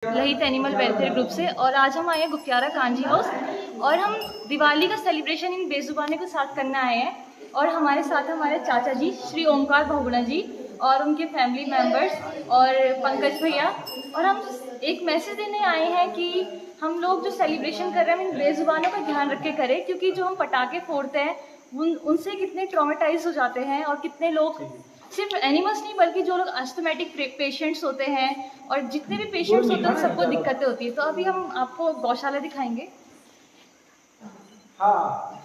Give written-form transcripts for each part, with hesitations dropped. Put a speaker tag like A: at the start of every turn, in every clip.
A: Lohit animal welfare group से। और आज हम आए हैं गुफियारा कांजी हाउस और हम दिवाली का सेलिब्रेशन इन बेजुबाने के साथ करने आए हैं। और हमारे साथ हमारे चाचा जी श्री ओमकार बहुगुणा जी और उनके फैमिली मेम्बर्स और पंकज भैया। और हम एक मैसेज देने आए हैं कि हम लोग जो सेलिब्रेशन कर रहे हैं इन बेजुबानों का ध्यान रख के करें, क्योंकि जो हम पटाखे फोड़ते हैं उनसे कितने ट्रॉमेटाइज हो जाते हैं। और कितने लोग, सिर्फ एनिमल्स नहीं बल्कि जो लोग अस्थमेटिक पेशेंट्स होते हैं और जितने भी पेशेंट्स होते हैं सबको दिक्कतें होती है। तो अभी हम आपको गौशाला दिखाएंगे।
B: हाँ,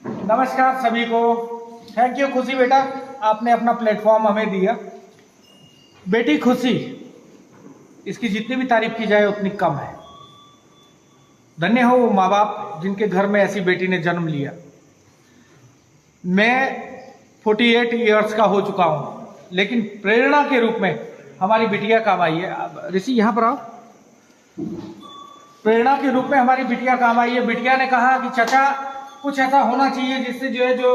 B: नमस्कार सभी को। थैंक यू खुशी बेटा, आपने अपना प्लेटफॉर्म हमें दिया। बेटी खुशी, इसकी जितनी भी तारीफ की जाए उतनी कम है। धन्य हो वो माँ बाप जिनके घर में ऐसी बेटी ने जन्म लिया। मैं 48 इयर्स का हो चुका हूँ, लेकिन प्रेरणा के रूप में हमारी बिटिया काम आई है। ऋषि यहाँ पर आओ। प्रेरणा के रूप में हमारी बिटिया काम आई है। बिटिया ने कहा कि चाचा कुछ ऐसा होना चाहिए जिससे जो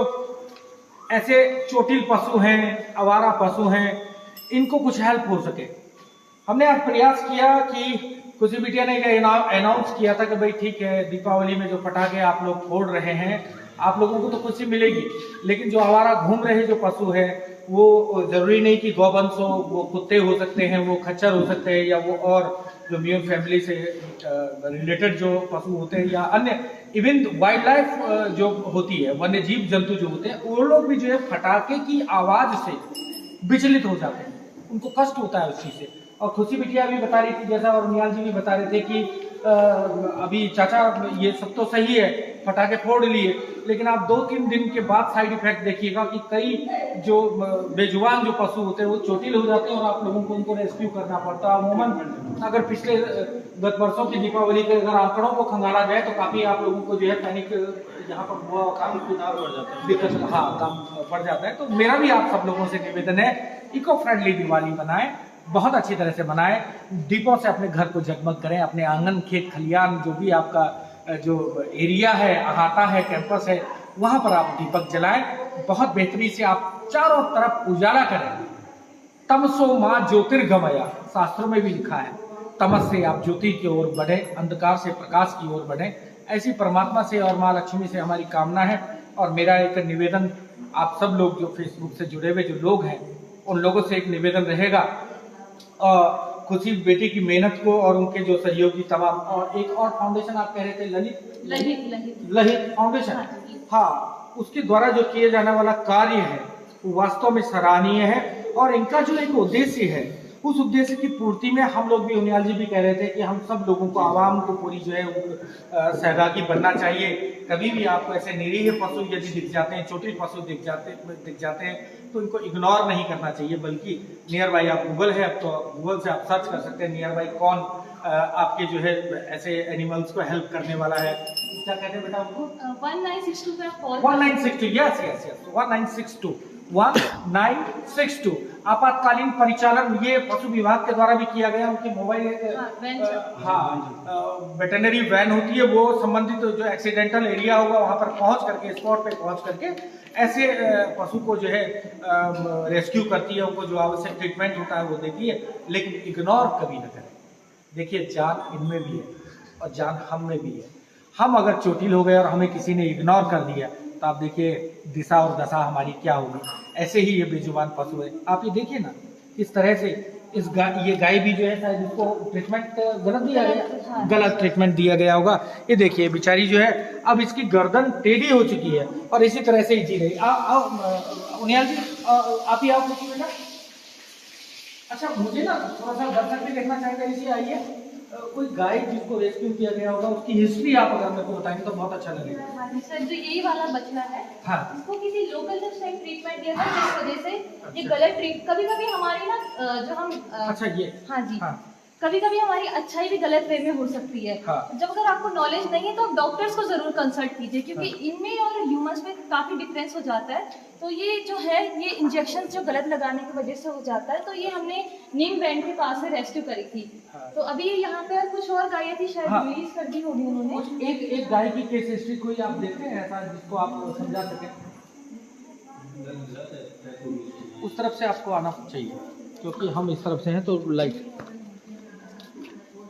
B: ऐसे चोटिल पशु हैं, आवारा पशु हैं, इनको कुछ हेल्प हो सके। हमने आज प्रयास किया कि खुशी बिटिया ने अनाउंस किया था कि भाई ठीक है, दीपावली में जो पटाखे आप लोग फोड़ रहे हैं आप लोगों को तो खुशी मिलेगी, लेकिन जो आवारा घूम रहे जो पशु है वो जरूरी नहीं कि गौवंश हो, वो कुत्ते हो सकते हैं, वो खच्चर हो सकते हैं, या वो और जो म्यून फैमिली से रिलेटेड जो पशु होते हैं, या अन्य इवन वाइल्ड लाइफ जो होती है, वन्य जीव जंतु जो होते हैं, वो लोग भी जो है फटाके की आवाज से विचलित हो जाते हैं, उनको कष्ट होता है उस चीज से। और खुशी बिटिया भी बता रही थी, जैसा और नियाल जी भी बता रहे थे कि अभी चाचा ये सब तो सही है, पटाखे फोड़ लिए, लेकिन आप 2-3 दिन के बाद साइड इफेक्ट देखिएगा कि कई जो बेजुबान जो पशु होते हैं वो चोटिल हो जाते हैं और आप लोगों को उनको रेस्क्यू करना पड़ता है। अमूमन अगर पिछले 10 वर्षों की दीपावली के अगर आंकड़ों को खंगाला जाए तो काफी आप लोगों को जो है पैनिक यहाँ पर हुआ, काफी दिक्कत, हाँ, काम बढ़ जाता है। तो मेरा भी आप सब लोगों से निवेदन है, इको फ्रेंडली दिवाली बनाएं, बहुत अच्छी तरह से बनाएं, दीपों से अपने घर को जगमग करें, अपने आंगन, खेत, खलियान, जो भी आपका जो एरिया है, अहाता है, कैंपस है, वहां पर आप दीपक जलाएं। बहुत बेहतरीन से आप चारों तरफ उजाला करें। तमसो मां ज्योतिर्गमया, शास्त्रों में भी लिखा है, तमस से आप ज्योति की ओर बढ़े, अंधकार से प्रकाश की ओर बढ़े। ऐसी परमात्मा से और माँ लक्ष्मी से हमारी कामना है। और मेरा एक निवेदन, आप सब लोग जो फेसबुक से जुड़े हुए जो लोग हैं उन लोगों से एक निवेदन रहेगा, और खुशी बेटी की मेहनत को और उनके जो सहयोगी तमाम, और एक और फाउंडेशन आप कह रहे थे ललित फाउंडेशन, हाँ, उसके द्वारा जो किए जाने वाला कार्य है वो वास्तव में सराहनीय है। और इनका जो एक उद्देश्य है उस उद्देश्य की पूर्ति में हम लोग भी, उनियाल जी भी कह रहे थे कि हम सब लोगों को, आवाम को पूरी जो है सहभागी बनना चाहिए। कभी भी आपको ऐसे निरीह पशु यदि दिख जाते हैं, छोटे पशु दिख जाते हैं तो इनको इग्नोर नहीं करना चाहिए, बल्कि नियर बाई, आप गूगल है अब तो गूगल से आप सर्च कर सकते हैं नियर बाई कौन आपके जो है ऐसे एनिमल्स को हेल्प करने वाला है। क्या कहते हैं बेटा उनको?
A: 1962 पे कॉल
B: 1962, यस 1962 आपातकालीन परिचालन, ये पशु विभाग के द्वारा भी किया गया। उनकी मोबाइल वेटरनरी वैन होती है, वो संबंधित जो एक्सीडेंटल एरिया होगा वहां पर पहुंच करके, स्पॉट पे पहुंच करके ऐसे पशु को जो है रेस्क्यू करती है, उनको जो आवश्यक ट्रीटमेंट होता है वो देती है, लेकिन इग्नोर कभी न करें। देखिए, जान इनमें भी है और जान हम में भी है। हम अगर चोटिल हो गए और हमें किसी ने इग्नोर कर दिया तो आप देखिए दिशा और दशा हमारी क्या होगी। ऐसे ही ये बेजुबान पशु है, आप ये देखिए ना, इस तरह से ये गाय भी जो है शायद इसको ट्रीटमेंट गलत दिया गया, गलत ट्रीटमेंट दिया गया होगा। ये देखिए बेचारी जो है अब इसकी गर्दन टेढ़ी हो चुकी है और इसी तरह से ही जी रही। उनियाल जी आप ही आओ बेटा। अच्छा, मुझे ना थोड़ा सा दर्शक भी देखना चाहेंगे, इसी आइए। कोई गाय जिसको रेस्क्यू किया गया होगा उसकी हिस्ट्री आप अगर मेरे को बताएंगे तो बहुत अच्छा लगेगा।
A: हाँ जी सर, जो यही वाला बच्चा है,
B: हाँ,
A: इसको किसी लोकल ट्रीटमेंट दिया था, जिस वजह से ये गलत कभी कभी हमारी ना जो हम
B: अच्छा ये,
A: हाँ जी,
B: हाँ,
A: कभी कभी हमारी अच्छाई भी गलत वे में हो सकती है।
B: हाँ।
A: जब अगर आपको नॉलेज नहीं है तो आप डॉक्टर्स को जरूर कंसल्ट कीजिए, क्योंकि इनमें और ह्यूमंस में काफी डिफरेंस हो जाता है। तो ये जो है, ये इंजेक्शन जो गलत लगाने की वजह से हो जाता है। तो ये हमने नीम बैंड के पास से रेस्क्यू करी थी।
B: हाँ।
A: तो अभी यहाँ पे कुछ और गायें थी, शायद रिलीज कर दी होगी उन्होंने।
B: एक गाय की केस हिस्ट्री कोई आप देखते हैं ऐसा जिसको आप समझा सके? उस तरफ से आपको आना चाहिए, क्योंकि हम इस तरफ से हैं तो लाइट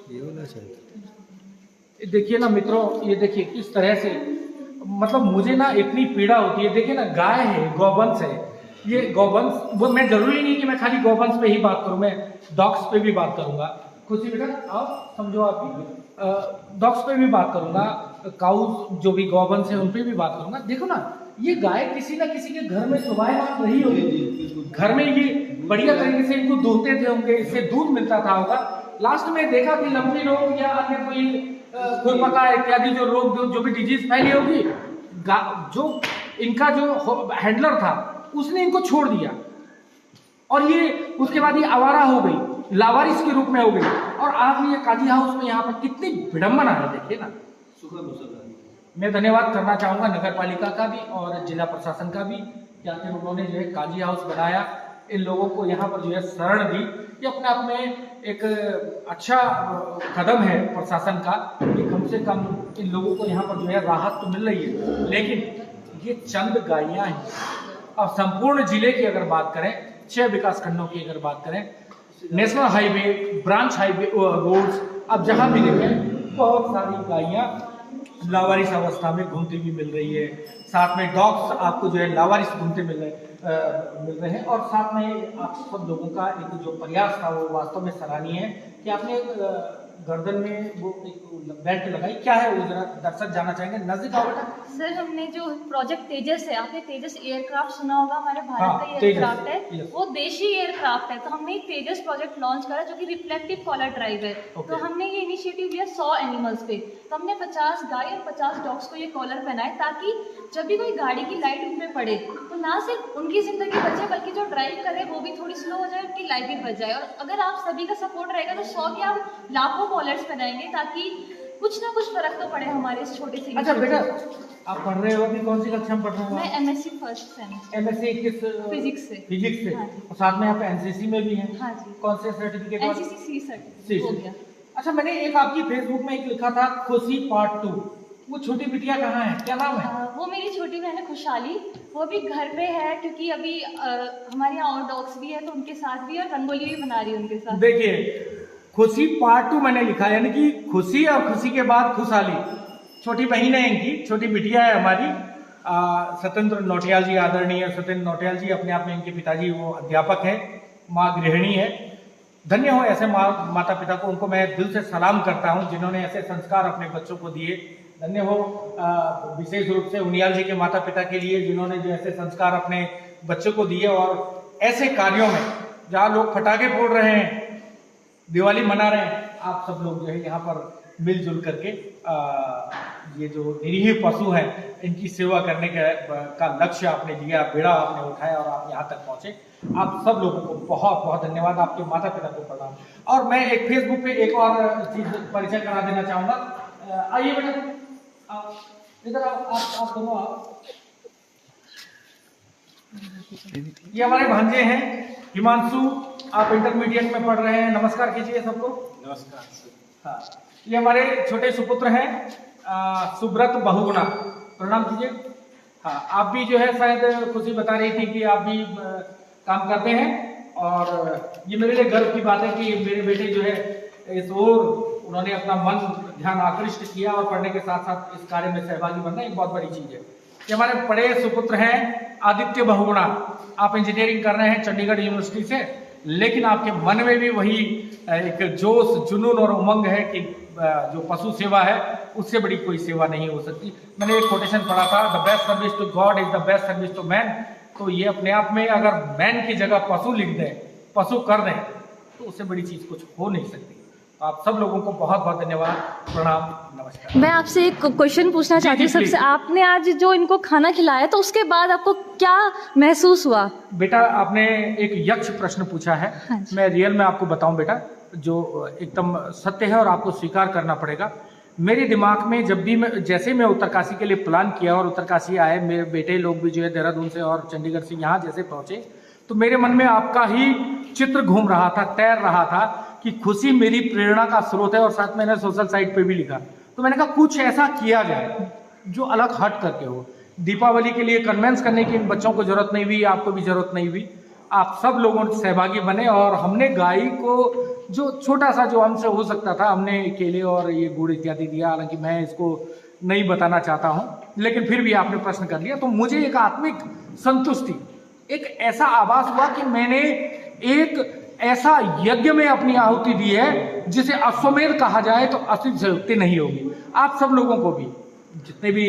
C: ये होना चाहिए।
B: देखिए ना मित्रों, ये देखिए किस तरह से, मतलब मुझे ना इतनी पीड़ा होती है। देखिए ना, गाय है, गौवंश है, ये गौवंश, वो मैं जरूरी नहीं कि मैं खाली गौवंश पे ही बात करूं, मैं डॉग्स पे भी बात करूंगा। खुशी बेटा आप समझो, आप भी डॉग्स पे भी बात करूंगा, काउज जो भी गौवंश है उन पे भी बात करूंगा। देखो ना, ये गाय किसी ना किसी के घर में सुबह रही होगी, घर में ये बढ़िया तरीके से इनको दूहते थे होंगे, इससे दूध मिलता था होगा। लास्ट में देखा कि लंबी रोग या अन्य कोई खुरपका इत्यादि जो रोग, जो भी डिजीज फैली होगी, जो इनका जो हैंडलर था उसने इनको छोड़ दिया, और ये उसके बाद ये आवारा हो गई, लावारिस के रूप में हो गई, और आज ये काजी हाउस में यहाँ पर कितनी विडंबना है। देखिए ना, मैं धन्यवाद करना चाहूंगा नगर पालिका का भी और जिला प्रशासन का भी, कि आखिर उन्होंने जो है काजी हाउस बनाया, इन लोगों को यहाँ पर जो है शरण दी। ये अपने आप में एक अच्छा कदम है प्रशासन का, कि कम से कम इन लोगों को यहाँ पर जो है राहत तो मिल रही है। लेकिन ये चंद गायियाँ हैं, अब संपूर्ण जिले की अगर बात करें, 6 विकास खंडों की अगर बात करें, national highway, branch highway, roads, अब जहाँ भी देखें बहुत सारी गायियाँ लावारिस अवस्था में घूमती भी मिल रही है। साथ में डॉग्स आपको जो है लावारिस घूमते मिल रहे हैं। और साथ में आप सब लोगों का एक जो प्रयास था वो वास्तव में सराहनीय है, कि आपने गर्दन में वो एक बेल्ट लगाई, क्या है वो, जरा दर्शक जानना चाहेंगे, नजदीक आओ बेटा।
A: सर, हमने जो प्रोजेक्ट तेजस है, आपने तेजस एयरक्राफ्ट सुना होगा, हमारे भारत
B: हाँ,
A: का एयरक्राफ्ट है,
B: yes.
A: वो देशी एयरक्राफ्ट है। तो हमने एक तेजस प्रोजेक्ट लॉन्च करा जो कि रिफ्लेक्टिव कॉलर ड्राइव है।
B: Okay.
A: तो हमने ये इनिशिएटिव लिया 100 एनिमल्स पे। तो हमने 50 गाय और 50 डॉग्स को ये कॉलर पहनाए, ताकि जब भी कोई गाड़ी की लाइट उन पे पड़े तो ना सिर्फ उनकी जिंदगी बचे, बल्कि जो ड्राइव करे वो भी थोड़ी स्लो हो जाए, उनकी लाइफ भी बच जाए। और अगर आप सभी का सपोर्ट रहेगा तो 100 के आप लाखों कॉलर्स पहनाएंगे, ताकि कुछ ना कुछ फर्क तो पड़े हमारे इस छोटे से।
B: अच्छा बेटा, आप पढ़ रहे हो अभी, कौन सी कक्षा में पढ़ रहे हो?
A: मैं MSc फर्स्ट सेमेस्टर,
B: MSc किस?
A: फिजिक्स से।
B: फिजिक्स से।
A: हाँ जी।
B: और साथ में आप NCC में भी हैं?
A: हाँ जी।
B: कौन से सर्टिफिकेट?
A: NCC C सर्टिफिकेट हो गया।
B: अच्छा, मैंने एक आपकी फेसबुक में एक लिखा था खुशी पार्ट 2, वो छोटी बिटिया कहाँ है, क्या नाम है?
A: वो मेरी छोटी बहन है खुशहाली, वो भी घर पे है, क्योंकि अभी हमारे यहाँ और डॉग्स भी है तो उनके साथ भी, और रंगोली भी बना रही है उनके साथ।
B: देखिए, खुशी पार्ट 2 मैंने लिखा, यानी कि खुशी और खुशी के बाद खुशहाली, छोटी बहन है इनकी, छोटी बिटिया है हमारी। सत्येंद्र नौटियाल जी, आदरणीय सत्येंद्र नौटियाल जी, अपने आप में इनके पिताजी वो अध्यापक है, माँ गृहिणी है। धन्य हो ऐसे माता पिता को, उनको मैं दिल से सलाम करता हूँ जिन्होंने ऐसे संस्कार अपने बच्चों को दिए। धन्य हो विशेष रूप से उनियाल जी के माता पिता के लिए, जिन्होंने जो ऐसे संस्कार अपने बच्चों को दिए, और ऐसे कार्यों में जहाँ लोग पटाखे फोड़ रहे हैं, दिवाली मना रहे हैं, आप सब लोग जो है यहाँ पर मिलजुल करके ये जो निरीह पशु हैं इनकी सेवा करने का लक्ष्य आपने लिया, बेड़ा आपने उठाया और आप यहाँ तक पहुँचे। आप सब लोगों को बहुत बहुत धन्यवाद, आपके माता पिता को प्रणाम। और मैं एक फेसबुक पे एक और चीज परिचय करा देना चाहूँगा। आइए बेटा, इधर आप दोनों आओ। ये हमारे भांजे हैं हिमांशु, आप इंटरमीडिएट में पढ़ रहे हैं, नमस्कार कीजिए सबको।
C: नमस्कार।
B: हाँ, ये हमारे छोटे सुपुत्र हैं सुब्रत बहुगुणा, प्रणाम कीजिए। हाँ, आप भी जो है शायद खुशी बता रही थी कि आप भी काम करते हैं, और ये मेरे लिए गर्व की बात है कि मेरे बेटे जो है इस ओर उन्होंने अपना मन ध्यान आकृष्ट किया, और पढ़ने के साथ साथ इस कार्य में सहभागी बनना एक बहुत बड़ी चीज है। ये हमारे बड़े सुपुत्र हैं आदित्य बहुगुणा, आप इंजीनियरिंग कर रहे हैं चंडीगढ़ यूनिवर्सिटी से, लेकिन आपके मन में भी वही एक जोश, जुनून और उमंग है कि जो पशु सेवा है उससे बड़ी कोई सेवा नहीं हो सकती। मैंने एक कोटेशन पढ़ा था, the best service to God is the best service to man. तो ये अपने आप में अगर मैन की जगह पशु लिख दें, पशु कर दें, तो उससे बड़ी चीज कुछ हो नहीं सकती। तो आप सब लोगों को बहुत बहुत धन्यवाद, प्रणाम, नमस्कार।
A: मैं आपसे एक क्वेश्चन पूछना चाहती हूँ। सबसे, आपने आज जो इनको खाना खिलाया तो उसके बाद आपको क्या महसूस हुआ?
B: बेटा, आपने एक यक्ष प्रश्न पूछा है।
A: हाँ,
B: मैं रियल में आपको बताऊं बेटा, जो एकदम सत्य है और आपको स्वीकार करना पड़ेगा। मेरे दिमाग में जब भी जैसे मैं उत्तरकाशी के लिए प्लान किया और उत्तरकाशी आए, मेरे बेटे लोग भी जो है देहरादून से और चंडीगढ़ से यहाँ जैसे पहुंचे, तो मेरे मन में आपका ही चित्र घूम रहा था, तैर रहा था कि खुशी मेरी प्रेरणा का स्रोत है। और साथ मैंने सोशल साइट पे भी लिखा, तो मैंने कहा कुछ ऐसा किया जाए जो अलग हट करके हो। दीपावली के लिए कन्वेंस करने की इन बच्चों को जरूरत नहीं हुई, आपको भी जरूरत नहीं हुई, आप सब लोगों सहभागी बने और हमने गाय को जो छोटा सा जो हमसे हो सकता था हमने केले और ये गुड़ इत्यादि दिया। हालांकि मैं इसको नहीं बताना चाहता हूं, लेकिन फिर भी आपने प्रश्न कर लिया तो मुझे एक आत्मिक संतुष्टि, एक ऐसा आभास हुआ कि मैंने एक ऐसा यज्ञ में अपनी आहुति दी है जिसे अश्वमेध कहा जाए तो अतिशयोक्ति नहीं होगी। आप सब लोगों को भी, जितने भी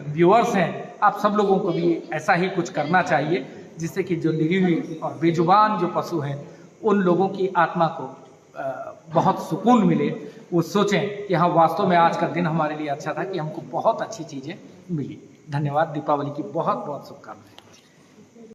B: व्यूअर्स हैं, आप सब लोगों को भी ऐसा ही कुछ करना चाहिए जिससे कि जो निरी हुई और बेजुबान जो पशु हैं उन लोगों की आत्मा को बहुत सुकून मिले। वो सोचें कि हाँ, वास्तव में आज का दिन हमारे लिए अच्छा था कि हमको बहुत अच्छी चीज़ें मिली। धन्यवाद। दीपावली की बहुत बहुत शुभकामनाएं।